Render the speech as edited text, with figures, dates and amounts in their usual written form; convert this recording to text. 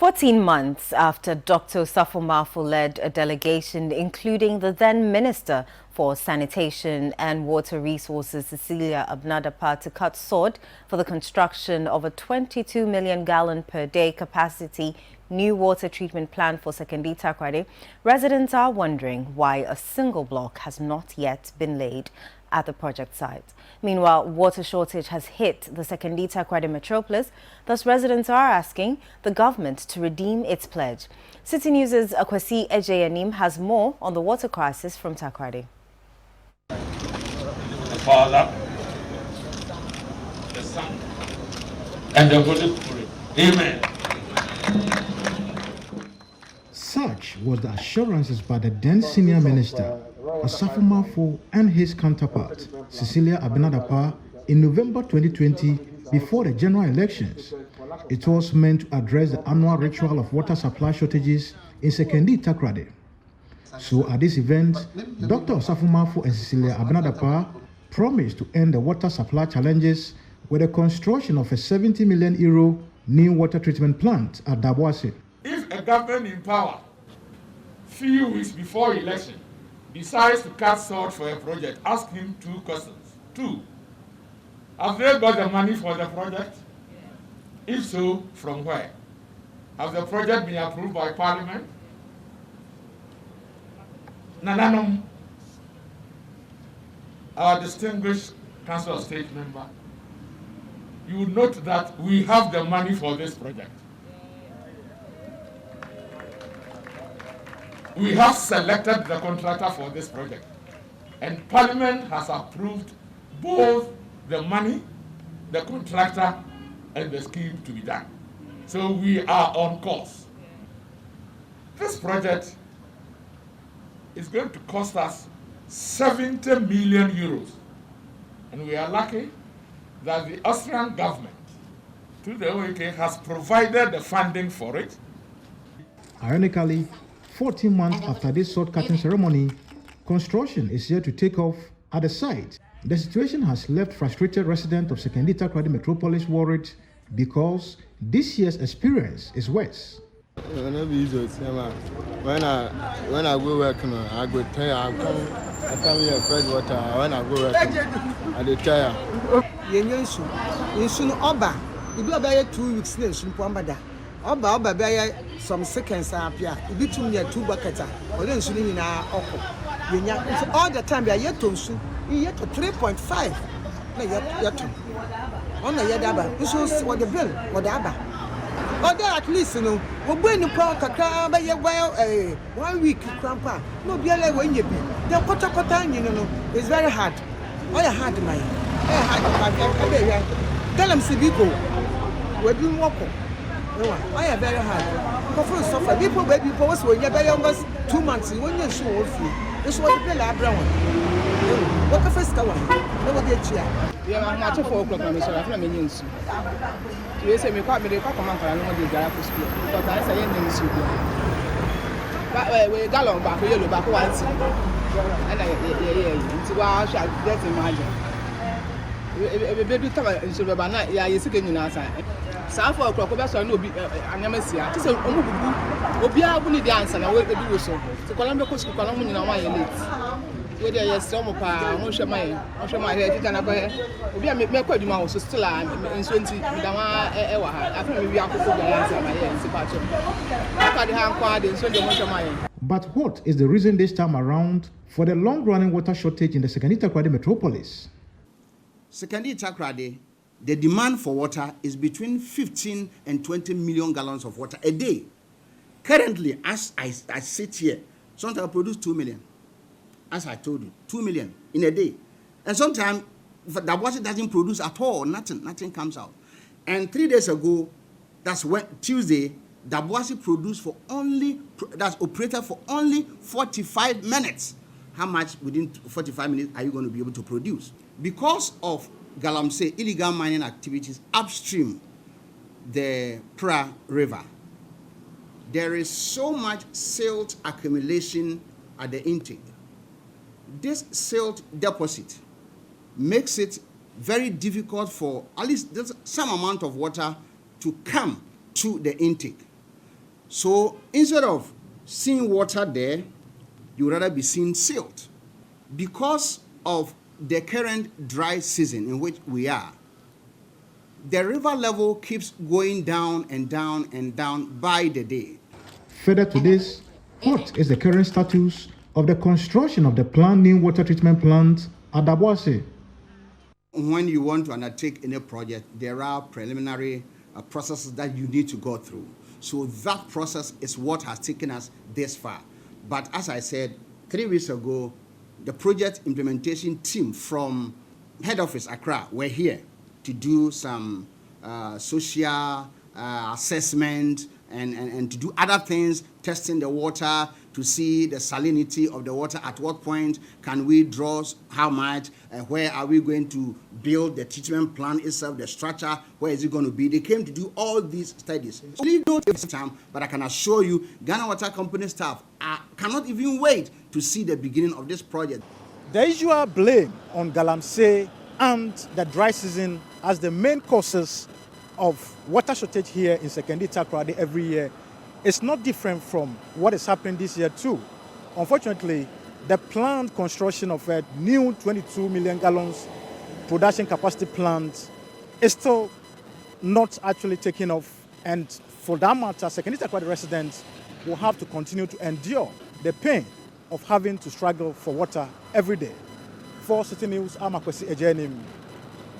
14 months after Dr. Osafo-Maafo led a delegation, including the then Minister for Sanitation and Water Resources, Cecilia Abnadapa, to cut sod for the construction of a 22 million gallon per day capacity new water treatment plant for Sekondi Takoradi, residents are wondering why a single block has not yet been laid at the project site. Meanwhile, water shortage has hit the Sekondi Takoradi metropolis. Thus, residents are asking the government to redeem its pledge. City News' Akwasi Annim has more on the water crisis from Takoradi. The Father, the Son, and the Holy Spirit. Amen. Such was the assurances by the then senior minister, Osafo-Maafo, and his counterpart, Cecilia Abnadapa, in November 2020 before the general elections. It was meant to address the annual ritual of water supply shortages in Sekondi Takoradi. So at this event, Dr. Osafo-Maafo and Cecilia Abnadapa promised to end the water supply challenges with the construction of a 70 million euro new water treatment plant at Daboase. If a government in power, few weeks before election, decides to cut sod for a project, ask him two questions. Two, have they got the money for the project? If so, from where? Has the project been approved by Parliament? Nananum, our distinguished Council of State member, you would note that we have the money for this project. We have selected the contractor for this project, and Parliament has approved both the money, the contractor, and the scheme to be done. So we are on course. This project is going to cost us 70 million euros, and we are lucky that the Austrian government, through the OAK, has provided the funding for it. Ironically, 14 months after this sod-cutting ceremony, construction is yet to take off at the site. The situation has left frustrated residents of Sekondi Takoradi metropolis worried because this year's experience is worse. When I go work, I go tire. I come here fresh water. When I go work, I dey tire. Oba, you do about 2 weeks in Oba be some seconds appear. You be 2 buckets. Or then soon in our uncle. All the time, they are yet to soon. You yet to 3.5. Yet on the Yadaba. This was what the bill, what the Abba. Or there at least, we're going to park a car by a while, 1 week, grandpa. No, be a when you be. The Kota, it's very hard. Oh, you hard, man. Tell them, Sibico, we're doing walk. I am very hard. Because suffer people, baby, post when you're very almost 2 months, when you're so old. This was the Bella Brown. What the first one? Nobody chair. We are not 4 o'clock on the South Minions. You say, me quite me, come on, I don't want to go to school. But I say, but we gallon back, yellow back once. And I shall get imagine. Baby, come and show about night. Yeah, you're sitting in outside. South 4 o'clock, that's why no be Annemesia. Just a Obia wouldn't answer, and I will do so. To Columbia Coast, Columbia, in our elite. Whether yes, some of our ocean my head, and I make quite the mouse, still I'm in 20 with I think we are going to answer my head. But what is the reason this time around for the long-running water shortage in the Sekondi Takoradi metropolis? Sekondi Takoradi, the demand for water is between 15 and 20 million gallons of water a day. Currently, as I sit here, sometimes I produce 2 million. As I told you, 2 million in a day. And sometimes the water doesn't produce at all, nothing comes out. And 3 days ago, that's when Tuesday, Daboase produced for only, that's operated for only 45 minutes. How much within 45 minutes are you going to be able to produce? Because of Galamsey illegal mining activities upstream the Pra River, there is so much silt accumulation at the intake. This silt deposit makes it very difficult for at least some amount of water to come to the intake. So instead of seeing water there, you would rather be seeing silt. Because of the current dry season in which we are, the river level keeps going down and down and down by the day. Further to this, what is the current status of the construction of the planned new water treatment plant at Daboase? When you want to undertake any project, there are preliminary processes that you need to go through. So that process is what has taken us this far. But as I said 3 weeks ago, the project implementation team from head office Accra were here to do some social assessment and to do other things, testing the water to see the salinity of the water, at what point can we draw how much, where are we going to build the treatment plant itself, the structure, where is it going to be. They came to do all these studies. Only don't take time, but I can assure you, Ghana Water Company staff cannot even wait to see the beginning of this project. The usual blame on Galamsey and the dry season as the main causes of water shortage here in Sekondi Takoradi every year is not different from what is happening this year too. Unfortunately, the planned construction of a new 22 million gallons production capacity plant is still not actually taking off, and for that matter, Sekondi Takoradi residents will have to continue to endure the pain of having to struggle for water every day. For City News, I'm Annim.